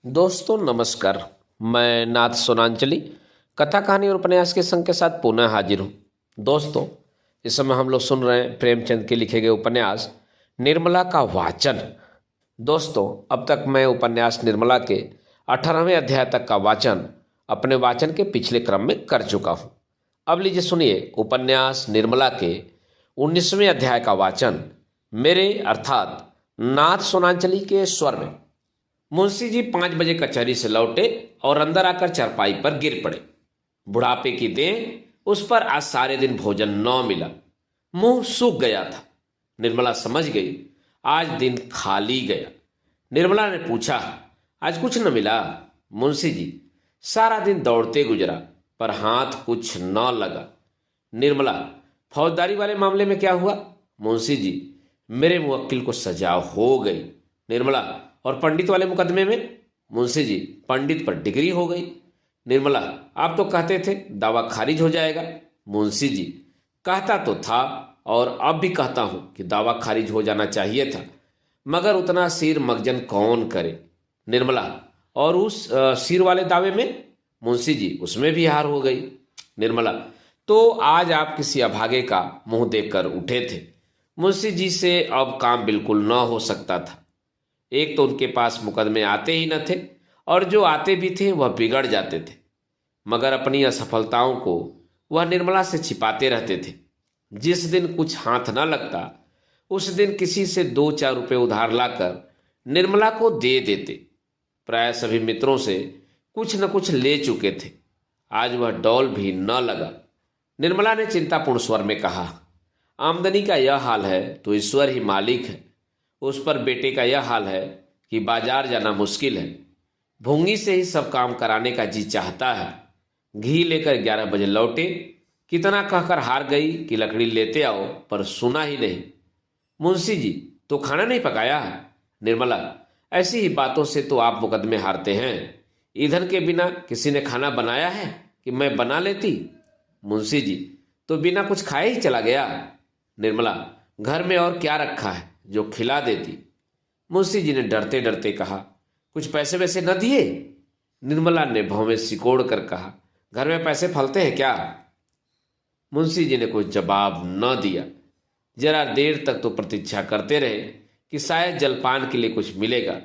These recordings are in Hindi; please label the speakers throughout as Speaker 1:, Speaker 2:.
Speaker 1: दोस्तों नमस्कार। मैं नाथ सोनांचली कथा कहानी और उपन्यास के संग के साथ पुनः हाजिर हूँ। दोस्तों, इस समय हम लोग सुन रहे हैं प्रेमचंद के लिखे गए उपन्यास निर्मला का वाचन। दोस्तों, अब तक मैं उपन्यास निर्मला के 18वें अध्याय तक का वाचन अपने वाचन के पिछले क्रम में कर चुका हूँ। अब लीजिए सुनिए उपन्यास निर्मला के 19वें अध्याय का वाचन मेरे अर्थात नाथ सोनांचली के स्वर में। मुंशी जी 5 बजे कचहरी से लौटे और अंदर आकर चारपाई पर गिर पड़े। बुढ़ापे की देह उस पर आज सारे दिन भोजन न मिला, मुंह सूख गया था। निर्मला समझ गई आज दिन खाली गया। निर्मला ने पूछा, आज कुछ न मिला? मुंशी जी, सारा दिन दौड़ते गुजरा पर हाथ कुछ न लगा। निर्मला, फौजदारी वाले मामले में क्या हुआ? मुंशी जी, मेरे मुवक्किल को सजा हो गई। निर्मला, और पंडित वाले मुकदमे में? मुंशी जी, पंडित पर डिग्री हो गई। निर्मला, आप तो कहते थे दावा खारिज हो जाएगा। मुंशी जी, कहता तो था और अब भी कहता हूं कि दावा खारिज हो जाना चाहिए था, मगर उतना सिर मगजन कौन करे। निर्मला, और उस सिर वाले दावे में? मुंशी जी, उसमें भी हार हो गई। निर्मला, तो आज आप किसी अभागे का मुंह देखकर उठे थे। मुंशी जी से अब काम बिल्कुल न हो सकता था। एक तो उनके पास मुकदमे आते ही न थे और जो आते भी थे वह बिगड़ जाते थे, मगर अपनी असफलताओं को वह निर्मला से छिपाते रहते थे। जिस दिन कुछ हाथ न लगता उस दिन किसी से 2-4 रुपए उधार लाकर निर्मला को दे देते। प्राय सभी मित्रों से कुछ न कुछ ले चुके थे। आज वह डौल भी न लगा। निर्मला ने चिंतापूर्ण स्वर में कहा, आमदनी का यह हाल है तो ईश्वर ही मालिक है। उस पर बेटे का यह हाल है कि बाजार जाना मुश्किल है। भूंगी से ही सब काम कराने का जी चाहता है। घी लेकर 11 बजे लौटे, कितना कहकर हार गई कि लकड़ी लेते आओ, पर सुना ही नहीं। मुंशी जी, तो खाना नहीं पकाया? निर्मला, ऐसी ही बातों से तो आप मुकदमे हारते हैं। ईंधन के बिना किसी ने खाना बनाया है कि मैं बना लेती? मुंशी जी, तो बिना कुछ खाए ही चला गया। निर्मला, घर में और क्या रखा है जो खिला देती? मुंशी जी ने डरते डरते कहा, कुछ पैसे वैसे न दिए? निर्मला ने भौं सिकोड़ कर कहा, घर में पैसे फलते हैं क्या? मुंशी जी ने कुछ जवाब न दिया। जरा देर तक तो प्रतीक्षा करते रहे कि शायद जलपान के लिए कुछ मिलेगा,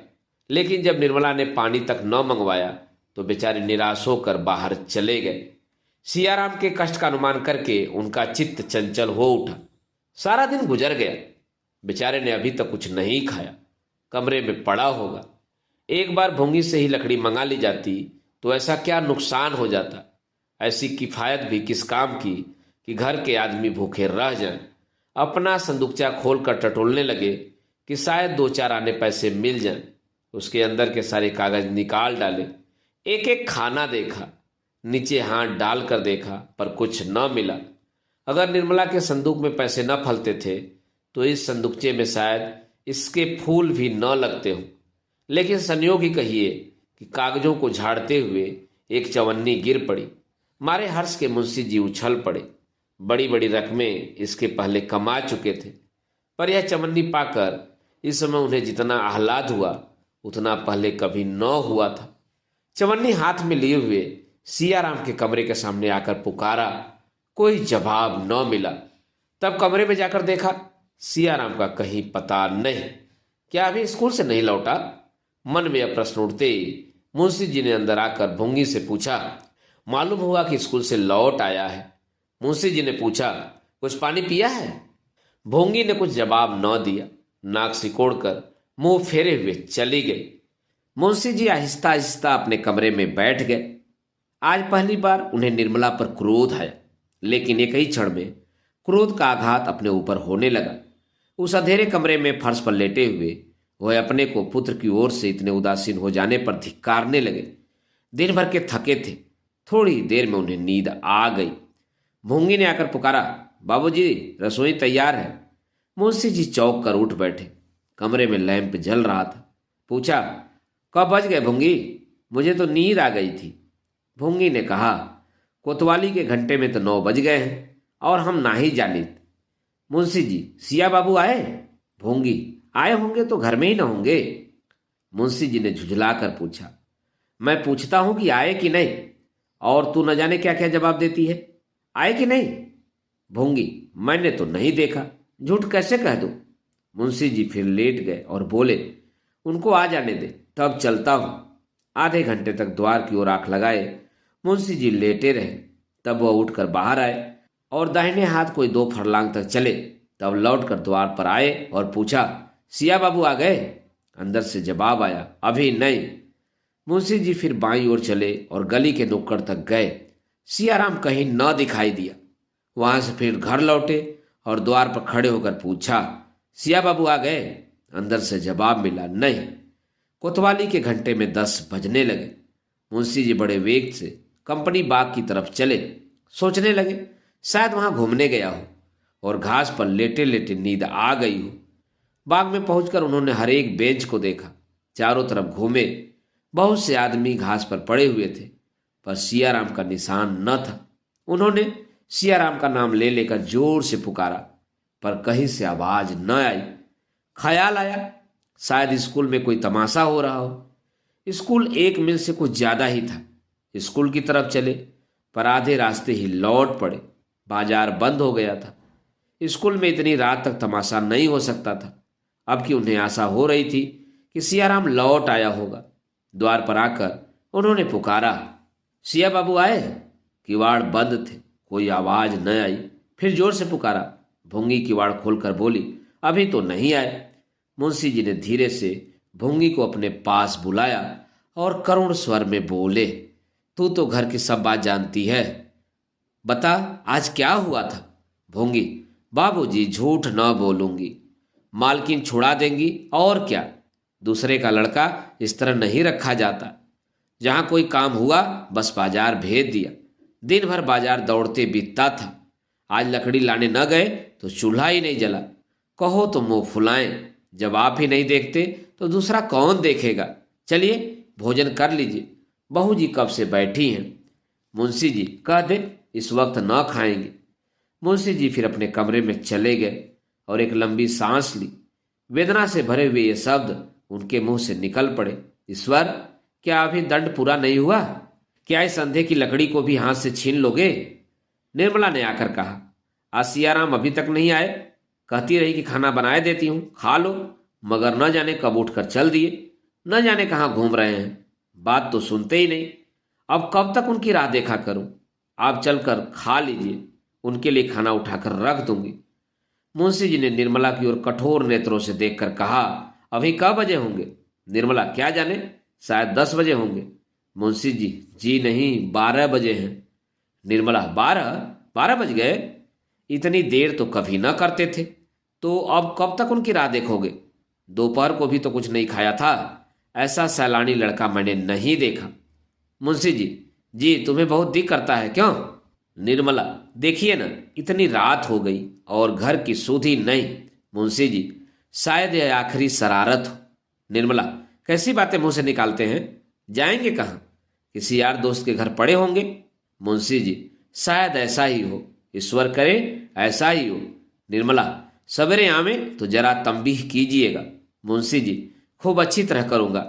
Speaker 1: लेकिन जब निर्मला ने पानी तक न मंगवाया तो बेचारे निराश होकर बाहर चले गए। सियाराम के कष्ट का अनुमान करके उनका चित्त चंचल हो उठा। सारा दिन गुजर गया। बेचारे ने अभी तक कुछ नहीं खाया, कमरे में पड़ा होगा। एक बार भूंगी से ही लकड़ी मंगा ली जाती तो ऐसा क्या नुकसान हो जाता। ऐसी किफायत भी किस काम की कि घर के आदमी भूखे रह जाएं। अपना संदूकचा खोलकर टटोलने लगे कि शायद 2-4 आने पैसे मिल जाएं। उसके अंदर के सारे कागज निकाल डाले। एक एक खाना देखा, नीचे हाथ डाल कर देखा, पर कुछ न मिला। अगर निर्मला के संदूक में पैसे न फलते थे तो इस संदूकचे में शायद इसके फूल भी न लगते हों। लेकिन संयोग ही कहिए कि कागजों को झाड़ते हुए एक चवन्नी गिर पड़ी। मारे हर्ष के मुंशी जी उछल पड़े। बड़ी बड़ी रकमें इसके पहले कमा चुके थे, पर यह चवन्नी पाकर इस समय उन्हें जितना आह्लाद हुआ उतना पहले कभी न हुआ था। चवन्नी हाथ में लिए हुए सियाराम के कमरे के सामने आकर पुकारा, कोई जवाब न मिला। तब कमरे में जाकर देखा, सियाराम का कहीं पता नहीं। क्या अभी स्कूल से नहीं लौटा? मन में यह प्रश्न उठते ही मुंशी जी ने अंदर आकर भूंगी से पूछा, मालूम हुआ कि स्कूल से लौट आया है। मुंशी जी ने पूछा, कुछ पानी पिया है? भूंगी ने कुछ जवाब न दिया। नाक सिकोड़कर मुंह फेरे हुए चली गई। मुंशी जी आहिस्ता आहिस्ता अपने कमरे में बैठ गए। आज पहली बार उन्हें निर्मला पर क्रोध आया, लेकिन एक ही क्षण में क्रोध का आघात अपने ऊपर होने लगा। उस अंधेरे कमरे में फर्श पर लेटे हुए वह अपने को पुत्र की ओर से इतने उदासीन हो जाने पर धिक्कारने लगे। दिन भर के थके थे, थोड़ी देर में उन्हें नींद आ गई। भूंगी ने आकर पुकारा, बाबूजी, रसोई तैयार है। मुंशी जी चौंक कर उठ बैठे। कमरे में लैंप जल रहा था। पूछा, कब बज गए भूंगी? मुझे तो नींद आ गई थी। भूंगी ने कहा, कोतवाली के घंटे में तो 9 बज गए हैं और हम ना ही जानित। मुंशी जी, सिया बाबू आए? भूंगी, आए होंगे तो घर में ही न होंगे। मुंशी जी ने झुझला कर पूछा, मैं पूछता हूं कि आए कि नहीं, और तू न जाने क्या क्या जवाब देती है। आए कि नहीं? भूंगी, मैंने तो नहीं देखा, झूठ कैसे कह दूं। मुंशी जी फिर लेट गए और बोले, उनको आ जाने दे, तब चलता हूं। आधे घंटे तक द्वार की ओर आंख लगाए मुंशी जी लेटे रहे। तब वह उठकर बाहर आए और दाहिने हाथ कोई 2 फरलांग तक चले। तब लौटकर द्वार पर आए और पूछा, सिया बाबू आ गए? अंदर से जवाब आया, अभी नहीं। मुंशी जी फिर बाईं ओर चले और गली के नुक्कड़ तक गए। सियाराम कहीं न दिखाई दिया। वहां से फिर घर लौटे और द्वार पर खड़े होकर पूछा, सिया बाबू आ गए? अंदर से जवाब मिला, नहीं। कोतवाली के घंटे में 10 बजने लगे। मुंशी जी बड़े वेग से कंपनी बाग की तरफ चले। सोचने लगे शायद वहां घूमने गया हो और घास पर लेटे लेटे नींद आ गई हो। बाग में पहुंचकर उन्होंने हर एक बेंच को देखा, चारों तरफ घूमे। बहुत से आदमी घास पर पड़े हुए थे, पर सियाराम का निशान न था। उन्होंने सियाराम का नाम ले लेकर जोर से पुकारा, पर कहीं से आवाज न आई। ख्याल आया शायद स्कूल में कोई तमाशा हो रहा हो। स्कूल 1 मील से कुछ ज्यादा ही था। स्कूल की तरफ चले, पर आधे रास्ते ही लौट पड़े। बाजार बंद हो गया था। स्कूल में इतनी रात तक तमाशा नहीं हो सकता था। अब कि उन्हें आशा हो रही थी कि सियाराम लौट आया होगा। द्वार पर आकर उन्होंने पुकारा, सिया बाबू आए? किवाड़ बंद थे, कोई आवाज न आई। फिर जोर से पुकारा। भूंगी किवाड़ खोलकर बोली, अभी तो नहीं आए। मुंशी जी ने धीरे से भूंगी को अपने पास बुलाया और करुण स्वर में बोले, तू तो घर की सब बात जानती है, बता आज क्या हुआ था? भूंगी, बाबूजी झूठ न बोलूंगी, मालकिन छुड़ा देंगी और क्या। दूसरे का लड़का इस तरह नहीं रखा जाता। जहां कोई काम हुआ बस बाजार भेज दिया। दिन भर बाजार दौड़ते बीतता था। आज लकड़ी लाने न गए तो चूल्हा ही नहीं जला। कहो तो मुंह फुलाएं, जब आप ही नहीं देखते तो दूसरा कौन देखेगा। चलिए भोजन कर लीजिए, बहू जी कब से बैठी हैं। मुंशी जी, कह दे इस वक्त न खाएंगे। मुंशी जी फिर अपने कमरे में चले गए और एक लंबी सांस ली। वेदना से भरे हुए ये शब्द उनके मुंह से निकल पड़े, ईश्वर, क्या अभी दंड पूरा नहीं हुआ? क्या इस अंधे की लकड़ी को भी हाथ से छीन लोगे? निर्मला ने आकर कहा, आज सियाराम अभी तक नहीं आए? कहती रही कि खाना बनाए देती हूं, खा लो, मगर न जाने कब उठकर चल दिए, न जाने कहां घूम रहे हैं। बात तो सुनते ही नहीं। अब कब तक उनकी राह देखा करूं? आप चलकर खा लीजिए, उनके लिए खाना उठाकर रख दूंगी। मुंशी जी ने निर्मला की ओर कठोर नेत्रों से देखकर कहा, अभी कब बजे होंगे? निर्मला, क्या जाने, शायद 10 बजे होंगे। मुंशी जी, जी नहीं, 12 बजे हैं। निर्मला, 12 बज गए? इतनी देर तो कभी न करते थे। तो अब कब तक उनकी राह देखोगे? दोपहर को भी तो कुछ नहीं खाया था। ऐसा सैलानी लड़का मैंने नहीं देखा। मुंशी जी, जी तुम्हें बहुत दिक करता है क्यों? निर्मला, देखिए ना, इतनी रात हो गई और घर की सुधि नहीं। मुंशी जी, शायद यह आखिरी शरारत हो। निर्मला, कैसी बातें मुंह से निकालते हैं? जाएंगे कहाँ? किसी यार दोस्त के घर पड़े होंगे। मुंशी जी, शायद ऐसा ही हो, ईश्वर करे ऐसा ही हो। निर्मला, सवेरे आवे तो जरा तंबीह कीजिएगा। मुंशी जी, खूब अच्छी तरह करूंगा।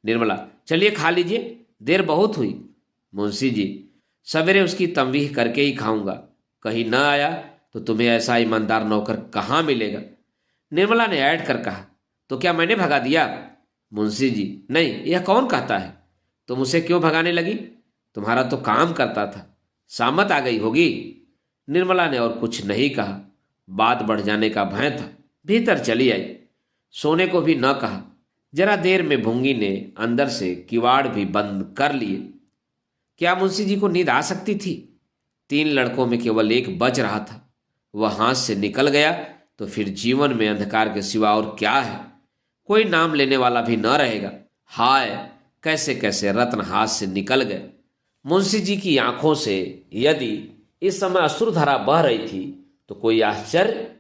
Speaker 1: निर्मला, चलिए खा लीजिए, देर बहुत हुई। मुंशी जी, सवेरे उसकी तंबीह करके ही खाऊंगा। कहीं न आया तो तुम्हें ऐसा ईमानदार नौकर कहाँ मिलेगा। निर्मला ने ऐड कर कहा, तो क्या मैंने भगा दिया? मुंशी जी, नहीं, यह कौन कहता है? तुम उसे क्यों भगाने लगी? तुम्हारा तो काम करता था, सामत आ गई होगी। निर्मला ने और कुछ नहीं कहा। बात बढ़ जाने का भय था। भीतर चली आई। सोने को भी न कहा। जरा देर में भूंगी ने अंदर से किवाड़ भी बंद कर लिए। क्या मुंशी जी को नींद आ सकती थी? 3 लड़कों में केवल एक बच रहा था। वह हाथ से निकल गया तो फिर जीवन में अंधकार के सिवा और क्या है? कोई नाम लेने वाला भी न रहेगा। हाय, कैसे कैसे रत्न हाथ से निकल गए। मुंशी जी की आंखों से यदि इस समय अश्रुधारा बह रही थी तो कोई आश्चर्य?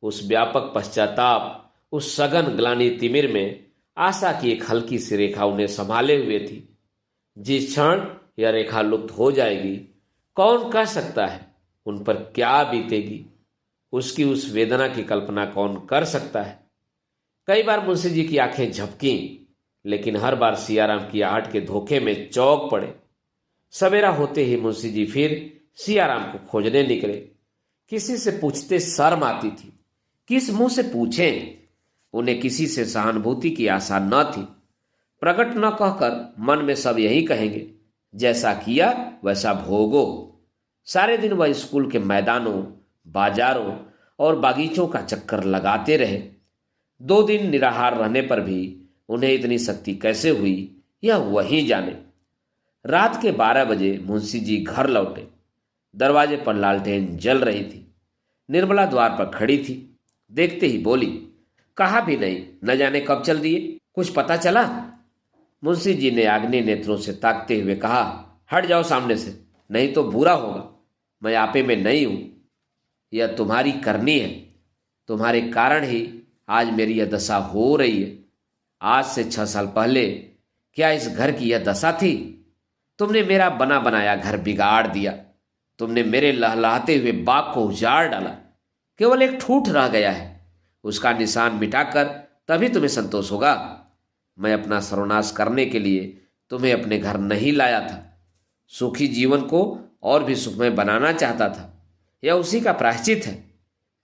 Speaker 1: उस व्यापक पश्चाताप, उस सघन ग्लानि तिमिर में आशा की एक हल्की सी रेखा उन्हें संभाले हुए थी। जिस क्षण यह रेखा लुप्त हो जाएगी, कौन कह सकता है उन पर क्या बीतेगी? उसकी उस वेदना की कल्पना कौन कर सकता है? कई बार मुंशी जी की आंखें झपकी, लेकिन हर बार सियाराम की आहट के धोखे में चौंक पड़े। सवेरा होते ही मुंशी जी फिर सियाराम को खोजने निकले। किसी से पूछते शर्म आती थी, किस मुंह से पूछें। उन्हें किसी से सहानुभूति की आशा न थी। प्रकट न कहकर मन में सब यही कहेंगे, जैसा किया वैसा भोगो। सारे दिन वह स्कूल के मैदानों, बाजारों और बागीचों का चक्कर लगाते रहे। 2 दिन निराहार रहने पर भी उन्हें इतनी शक्ति कैसे हुई, यह वही जाने। रात के 12 बजे मुंशी जी घर लौटे। दरवाजे पर लालटेन जल रही थी। निर्मला द्वार पर खड़ी थी। देखते ही बोली, कहा भी नहीं, न जाने कब चल दिए, कुछ पता चला? मुंशी जी ने आग्नेय नेत्रों से ताकते हुए कहा, हट जाओ सामने से, नहीं तो बुरा होगा। मैं आपे में नहीं हूं, यह तुम्हारी करनी है। तुम्हारे कारण ही आज मेरी यह दशा हो रही है। आज से 6 साल पहले क्या इस घर की यह दशा थी? तुमने मेरा बना बनाया घर बिगाड़ दिया। तुमने मेरे लहलहाते हुए बाग को उजाड़ डाला। केवल एक ठूठ रह गया है, उसका निशान मिटाकर तभी तुम्हें संतोष होगा। मैं अपना सर्वनाश करने के लिए तुम्हें अपने घर नहीं लाया था। सुखी जीवन को और भी सुखमय बनाना चाहता था। यह उसी का प्रायश्चित है।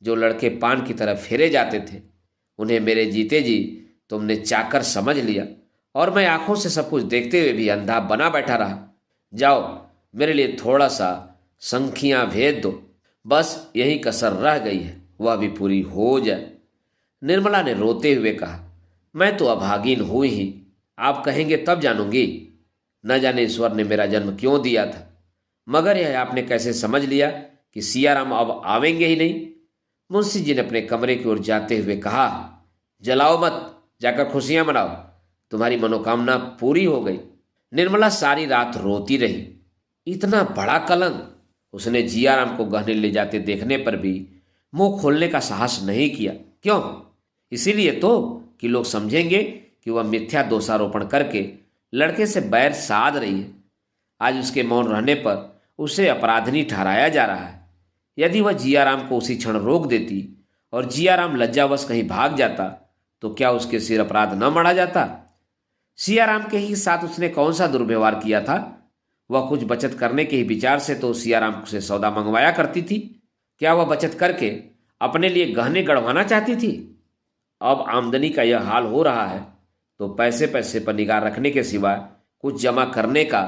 Speaker 1: जो लड़के पान की तरफ फेरे जाते थे, उन्हें मेरे जीते जी तुमने चाकर समझ लिया, और मैं आंखों से सब कुछ देखते हुए भी अंधा बना बैठा रहा। जाओ, मेरे लिए थोड़ा सा संखियां भेज दो। बस यही कसर रह गई है, वह भी पूरी हो जाए। निर्मला ने रोते हुए कहा, मैं तो अभागिन हुई ही, आप कहेंगे तब जानूंगी। न जाने ईश्वर ने मेरा जन्म क्यों दिया था, मगर यह आपने कैसे समझ लिया कि सियाराम अब आवेंगे ही नहीं? मुंशी जी ने अपने कमरे की ओर जाते हुए कहा, जलाओ मत, जाकर खुशियां मनाओ, तुम्हारी मनोकामना पूरी हो गई। निर्मला सारी रात रोती रही। इतना बड़ा कलंक! उसने जियाराम को गहने ले जाते देखने पर भी मुंह खोलने का साहस नहीं किया। क्यों? इसीलिए तो कि लोग समझेंगे कि वह मिथ्या दोषारोपण करके लड़के से बैर साध रही है। आज उसके मौन रहने पर उसे अपराधिनी ठहराया जा रहा है। यदि वह जियाराम को उसी क्षण रोक देती और जियाराम लज्जावश कहीं भाग जाता, तो क्या उसके सिर अपराध न मढ़ा जाता? सियाराम के ही साथ उसने कौन सा दुर्व्यवहार किया था? वह कुछ बचत करने के ही विचार से तो सियाराम से सौदा मंगवाया करती थी। क्या वह बचत करके अपने लिए गहने गढ़वाना चाहती थी? अब आमदनी का यह हाल हो रहा है तो पैसे पैसे पर निगाह रखने के सिवा कुछ जमा करने का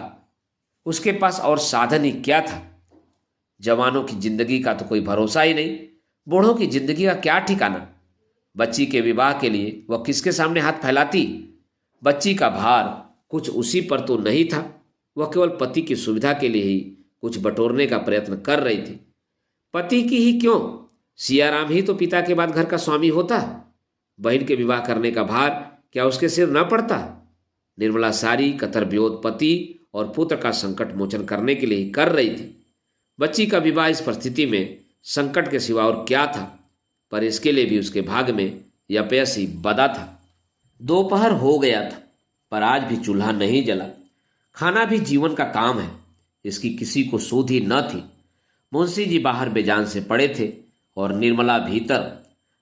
Speaker 1: उसके पास और साधन ही क्या था? जवानों की जिंदगी का तो कोई भरोसा ही नहीं, बूढ़ों की जिंदगी का क्या ठिकाना। बच्ची के विवाह के लिए वह किसके सामने हाथ फैलाती? बच्ची का भार कुछ उसी पर तो नहीं था। वह केवल पति की सुविधा के लिए ही कुछ बटोरने का प्रयत्न कर रही थी। पति की ही क्यों, सियाराम ही तो पिता के बाद घर का स्वामी होता। बहन के विवाह करने का भार क्या उसके सिर न पड़ता? निर्मला सारी कतर विरोध पति और पुत्र का संकट मोचन करने के लिए ही कर रही थी। बच्ची का विवाह इस परिस्थिति में संकट के सिवा और क्या था? पर इसके लिए भी उसके भाग में यह अपयश ही बदा था। दोपहर हो गया था, पर आज भी चूल्हा नहीं जला। खाना भी जीवन का काम है, इसकी किसी को सूध ही न थी। मुंशी जी बाहर बेजान से पड़े थे और निर्मला भीतर।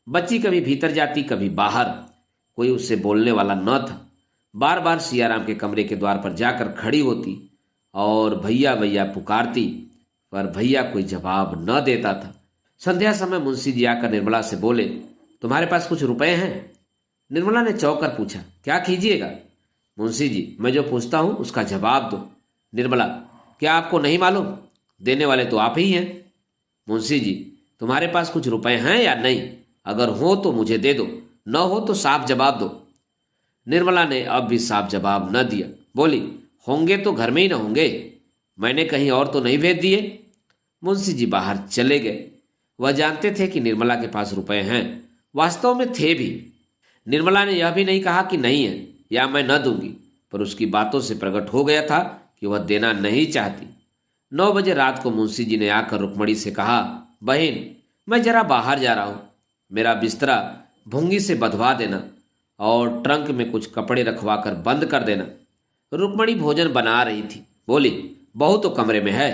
Speaker 1: बच्ची कभी भीतर जाती, कभी बाहर। कोई उससे बोलने वाला न था। बार बार सियाराम के कमरे के द्वार पर जाकर खड़ी होती और भैया भैया पुकारती, पर भैया कोई जवाब न देता था। संध्या समय मुंशी जी आकर निर्मला से बोले, तुम्हारे पास कुछ रुपए हैं? निर्मला ने चौंक कर पूछा, क्या कीजिएगा? मुंशी जी, मैं जो पूछता हूं उसका जवाब दो। निर्मला, क्या आपको नहीं मालूम? देने वाले तो आप ही हैं। मुंशी जी, तुम्हारे पास कुछ रुपए हैं या नहीं? अगर हो तो मुझे दे दो, न हो तो साफ जवाब दो। निर्मला ने अब भी साफ जवाब न दिया। बोली, होंगे तो घर में ही न होंगे, मैंने कहीं और तो नहीं भेज दिए। मुंशी जी बाहर चले गए। वह जानते थे कि निर्मला के पास रुपए हैं, वास्तव में थे भी। निर्मला ने यह भी नहीं कहा कि नहीं है या मैं न दूंगी, पर उसकी बातों से प्रकट हो गया था कि वह देना नहीं चाहती। 9 बजे रात को मुंशी जी ने आकर रुक्मणी से कहा, बहन, मैं जरा बाहर जा रहा हूं, मेरा बिस्तरा भुंगी से बंधवा देना और ट्रंक में कुछ कपड़े रखवा कर बंद कर देना। रुक्मणी भोजन बना रही थी। बोली, बहू तो कमरे में है,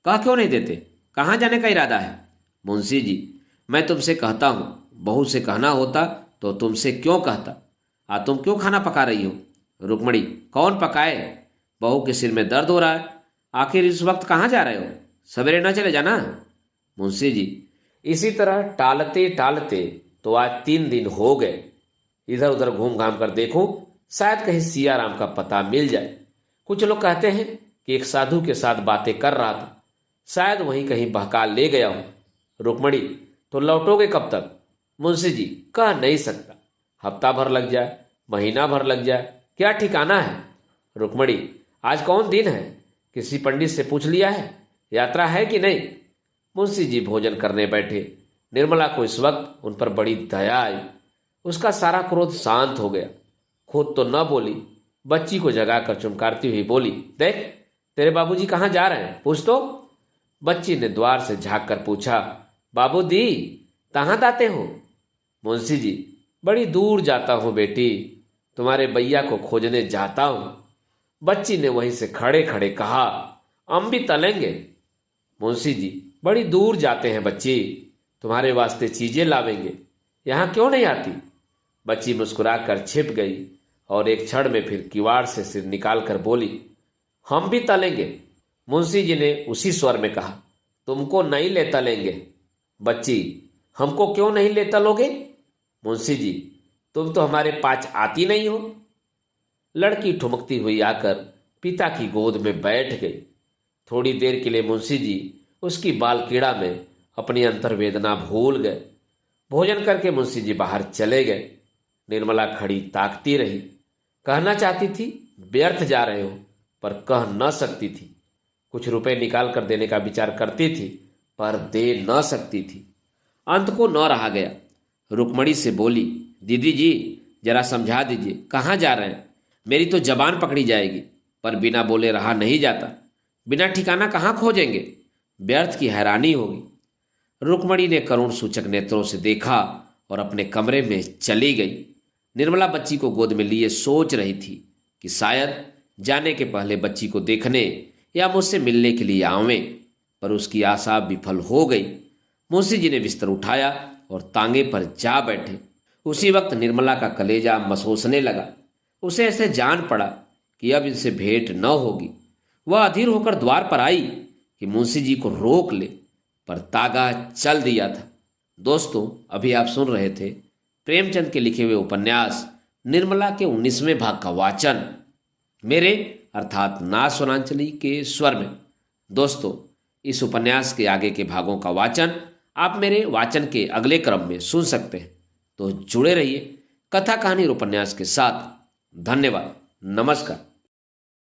Speaker 1: कह क्यों नहीं देते? कहाँ जाने का इरादा है? मुंशी जी, मैं तुमसे कहता हूँ, बहू से कहना होता तो तुमसे क्यों कहता? तुम क्यों खाना पका रही हो? रुक्मणी, कौन पकाए? बहू के सिर में दर्द हो रहा है। आखिर इस वक्त कहाँ जा रहे हो? सवेरे न चले जाना। मुंशी जी, इसी तरह टालते टालते तो आज 3 दिन हो गए। इधर उधर घूम घाम कर देखूं, शायद कहीं सियाराम का पता मिल जाए। कुछ लोग कहते हैं कि एक साधु के साथ बातें कर रहा था, शायद वहीं कहीं बहका ले गया हूं। रुक्मणी, तो लौटोगे कब तक? मुंशी जी, कह नहीं सकता। हफ्ता भर लग जाए, महीना भर लग जाए, क्या ठिकाना है। रुक्मणी, आज कौन दिन है? किसी पंडित से पूछ लिया है? यात्रा है कि नहीं? मुंशी जी भोजन करने बैठे। निर्मला को इस वक्त उन पर बड़ी दया आई। उसका सारा क्रोध शांत हो गया। खुद तो न बोली, बच्ची को जगाकर चुमकारती हुई बोली, देख तेरे बाबूजी कहाँ जा रहे हैं, पूछ तो। बच्ची ने द्वार से झांक कर पूछा, बाबू दी, कहाँ जाते हो? मुंशी जी, बड़ी दूर जाता हूं बेटी, तुम्हारे भैया को खोजने जाता हूं। बच्ची ने वहीं से खड़े खड़े कहा, हम भी तलेंगे। मुंशी जी, बड़ी दूर जाते हैं बच्ची, तुम्हारे वास्ते चीजें लावेंगे, यहां क्यों नहीं आती? बच्ची मुस्कुराकर छिप गई और एक क्षण में फिर किवाड़ से सिर निकालकर बोली, हम भी तलेंगे। मुंशी जी ने उसी स्वर में कहा, तुमको नहीं ले तलेंगे। बच्ची, हमको क्यों नहीं ले तलोगे? मुंशी जी, तुम तो हमारे पास आती नहीं हो। लड़की ठुमकती हुई आकर पिता की गोद में बैठ गई। थोड़ी देर के लिए मुंशी जी उसकी बाल कीड़ा में अपनी अंतर्वेदना भूल गए। भोजन करके मुंशी जी बाहर चले गए। निर्मला खड़ी ताकती रही। कहना चाहती थी, व्यर्थ जा रहे हो, पर कह न सकती थी। कुछ रुपए निकाल कर देने का विचार करती थी, पर दे न सकती थी। अंत को न रहा गया। रुक्मणी से बोली, दीदी जी जरा समझा दीजिए, कहाँ जा रहे हैं? मेरी तो जबान पकड़ी जाएगी, पर बिना बोले रहा नहीं जाता। बिना ठिकाना कहाँ खोजेंगे? व्यर्थ की हैरानी होगी। रुक्मणी ने करुण सूचक नेत्रों से देखा और अपने कमरे में चली गई। निर्मला बच्ची को गोद में लिए सोच रही थी कि शायद जाने के पहले बच्ची को देखने या मुझसे मिलने के लिए आवें, पर उसकी आशा विफल हो गई। मुंशी जी ने बिस्तर उठाया और तांगे पर जा बैठे। उसी वक्त निर्मला का कलेजा मसोसने लगा। उसे ऐसे जान पड़ा कि अब इनसे भेंट न होगी। वह अधीर होकर द्वार पर आई कि मुंशी जी को रोक ले, पर तागा चल दिया था। दोस्तों, अभी आप सुन रहे थे प्रेमचंद के लिखे हुए उपन्यास निर्मला के 19वें भाग का वाचन मेरे अर्थात नाथ सोनांचली के स्वर में। दोस्तों, इस उपन्यास के आगे के भागों का वाचन आप मेरे वाचन के अगले क्रम में सुन सकते हैं, तो जुड़े रहिए कथा कहानी और उपन्यास के साथ। धन्यवाद। नमस्कार।